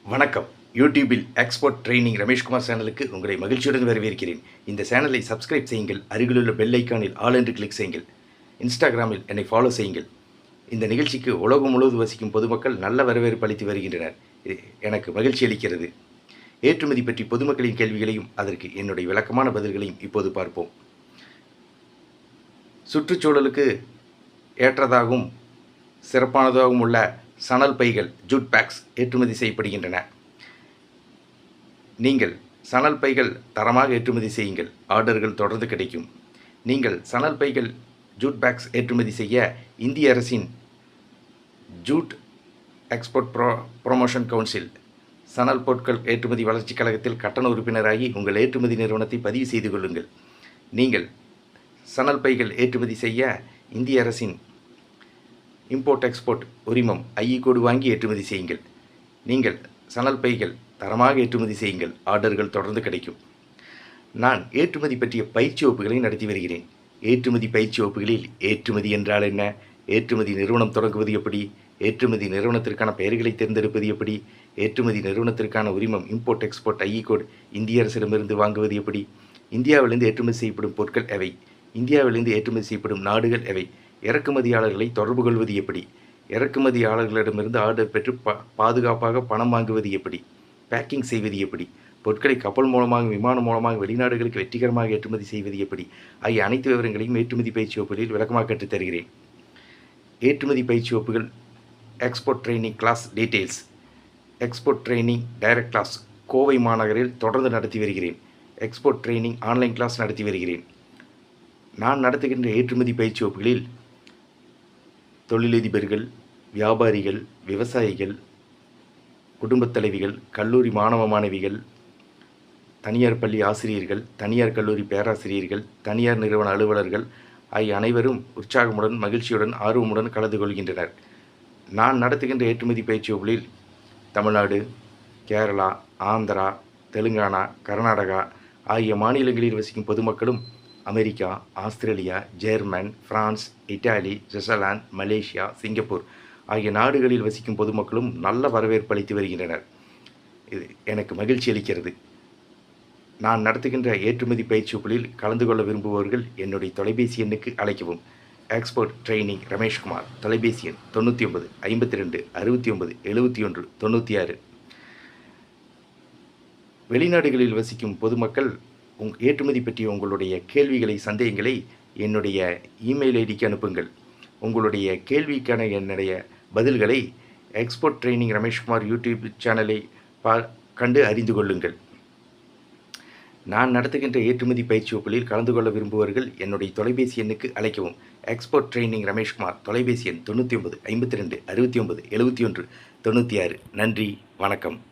வணக்கம். யூடியூபில் export training Rameshkumar சேனலுக்கு உங்களை மகிழ்ச்சியுடன் வரவேற்கிறேன். இந்த சேனலை சப்ஸ்கிரைப் செய்யுங்கள். அருகிலுள்ள பெல் ஐக்கானில் ஆல் என்று கிளிக் செய்யுங்கள். இன்ஸ்டாகிராமில் என்னை ஃபாலோ செய்யுங்கள். இந்த நிகழ்ச்சிக்கு உலகம் முழுவதும் வசிக்கும் பொதுமக்கள் நல்ல வரவேற்பு அளித்து வருகின்றனர். இது எனக்கு மகிழ்ச்சி அளிக்கிறது. ஏற்றுமதி பற்றி பொதுமக்களின் கேள்விகளையும் அதற்கு என்னுடைய விளக்கமான பதில்களையும் இப்போது பார்ப்போம். சுற்றுச்சூழலுக்கு ஏற்றதாகவும் சிறப்பானதாகவும் உள்ள சணல் பைகள் ஜூட் பேக்ஸ் ஏற்றுமதி செய்யப்படுகின்றன. நீங்கள் சணல் பைகள் தரமாக ஏற்றுமதி செய்யுங்கள். ஆர்டர்கள் தொடர்ந்து கிடைக்கும். நீங்கள் சணல் பைகள் ஜூட் பேக்ஸ் ஏற்றுமதி செய்ய இந்திய அரசின் ஜூட் எக்ஸ்போர்ட் ப்ரொமோஷன் கவுன்சில் சணல் பொருட்கள் ஏற்றுமதி வளர்ச்சிக் கழகத்தில் கட்டண உறுப்பினராகி உங்கள் ஏற்றுமதி நிறுவனத்தை பதிவு செய்து கொள்ளுங்கள். நீங்கள் சணல் பைகள் ஏற்றுமதி செய்ய இந்திய அரசின் இம்போர்ட் எக்ஸ்போர்ட் உரிமம் ஐஇ கோடு வாங்கி ஏற்றுமதி செய்யுங்கள். நீங்கள் சணல் பைகள் தரமாக ஏற்றுமதி செய்யுங்கள். ஆர்டர்கள் தொடர்ந்து கிடைக்கும். நான் ஏற்றுமதி பற்றிய பயிற்சி வகுப்புகளை நடத்தி வருகிறேன். ஏற்றுமதி பயிற்சி வகுப்புகளில் ஏற்றுமதி என்றால் என்ன, ஏற்றுமதி நிறுவனம் தொடங்குவது எப்படி, ஏற்றுமதி நிறுவனத்திற்கான பெயர்களை தேர்ந்தெடுப்பது எப்படி, ஏற்றுமதி நிறுவனத்திற்கான உரிமம் இம்போர்ட் எக்ஸ்போர்ட் ஐஇ கோடு இந்திய அரசிடமிருந்து வாங்குவது எப்படி, இந்தியாவிலிருந்து ஏற்றுமதி செய்யப்படும் பொருட்கள் எவை, இந்தியாவிலிருந்து ஏற்றுமதி செய்யப்படும் நாடுகள் எவை, இறக்குமதியாளர்களை தொடர்பு கொள்வது எப்படி, இறக்குமதியாளர்களிடமிருந்து ஆர்டர் பெற்று பாதுகாப்பாக பணம் வாங்குவது எப்படி, பேக்கிங் செய்வது எப்படி, பொருட்களை கப்பல் மூலமாக விமானம் மூலமாக வெளிநாடுகளுக்கு வெற்றிகரமாக ஏற்றுமதி செய்வது எப்படி ஆகிய அனைத்து விவரங்களையும் ஏற்றுமதி பயிற்சி வகுப்புகளில் விளக்கமாக கற்றுத் தருகிறேன். ஏற்றுமதி பயிற்சி வகுப்புகள் export training class details. Export training direct class Kovai மாநகரில் தொடர்ந்து நடத்தி வருகிறேன். எக்ஸ்போர்ட் ட்ரைனிங் ஆன்லைன் கிளாஸ் நடத்தி வருகிறேன். நான் நடத்துகின்ற ஏற்றுமதி பயிற்சி வகுப்புகளில் தொழிலதிபர்கள், வியாபாரிகள், விவசாயிகள், குடும்பத் தலைவிகள், கல்லூரி மாணவ மாணவிகள், தனியார் பள்ளி ஆசிரியர்கள், தனியார் கல்லூரி பேராசிரியர்கள், தனியார் நிறுவன அலுவலர்கள் ஆகிய அனைவரும் உற்சாகமுடன் மகிழ்ச்சியுடன் ஆர்வமுடன் கலந்து கொள்கின்றனர். நான் நடத்துகின்ற ஏற்றுமதி பயிற்சி வகுப்புகளில் தமிழ்நாடு, கேரளா, ஆந்திரா, தெலுங்கானா, கர்நாடகா ஆகிய மாநிலங்களில் வசிக்கும் பொதுமக்களும் America, Australia, German, France, Italy, Switzerland, Malaysia, Singapore ஆகிய நாடுகளில் வசிக்கும் பொதுமக்களும் நல்ல வரவேற்பு அளித்து வருகின்றனர். இது எனக்கு மகிழ்ச்சி அளிக்கிறது. நான் நடத்துகின்ற ஏற்றுமதி பயிற்சி வகுப்புகளில் கலந்து கொள்ள விரும்புபவர்கள் என்னுடைய தொலைபேசி எண்ணுக்கு அழைக்கவும். Export training Rameshkumar. தொலைபேசி எண் 99 52 69 71 96. வெளிநாடுகளில் வசிக்கும் பொதுமக்கள் ஏற்றுமதி பற்றிய உங்களுடைய கேள்விகளை, சந்தேகங்களை என்னுடைய இமெயில் ஐடிக்கு அனுப்புங்கள். உங்களுடைய கேள்விக்கான என்னுடைய பதில்களை எக்ஸ்போர்ட் ட்ரைனிங் ரமேஷ்குமார் யூடியூப் சேனலை கண்டு அறிந்து கொள்ளுங்கள். நான் நடத்துகின்ற ஏற்றுமதி பயிற்சி வகுப்புகளில் கலந்து கொள்ள விரும்புபவர்கள் என்னுடைய தொலைபேசி எண்ணுக்கு அழைக்கவும். Export training Rameshkumar. தொலைபேசி எண் 99 52 69 71 96. நன்றி, வணக்கம்.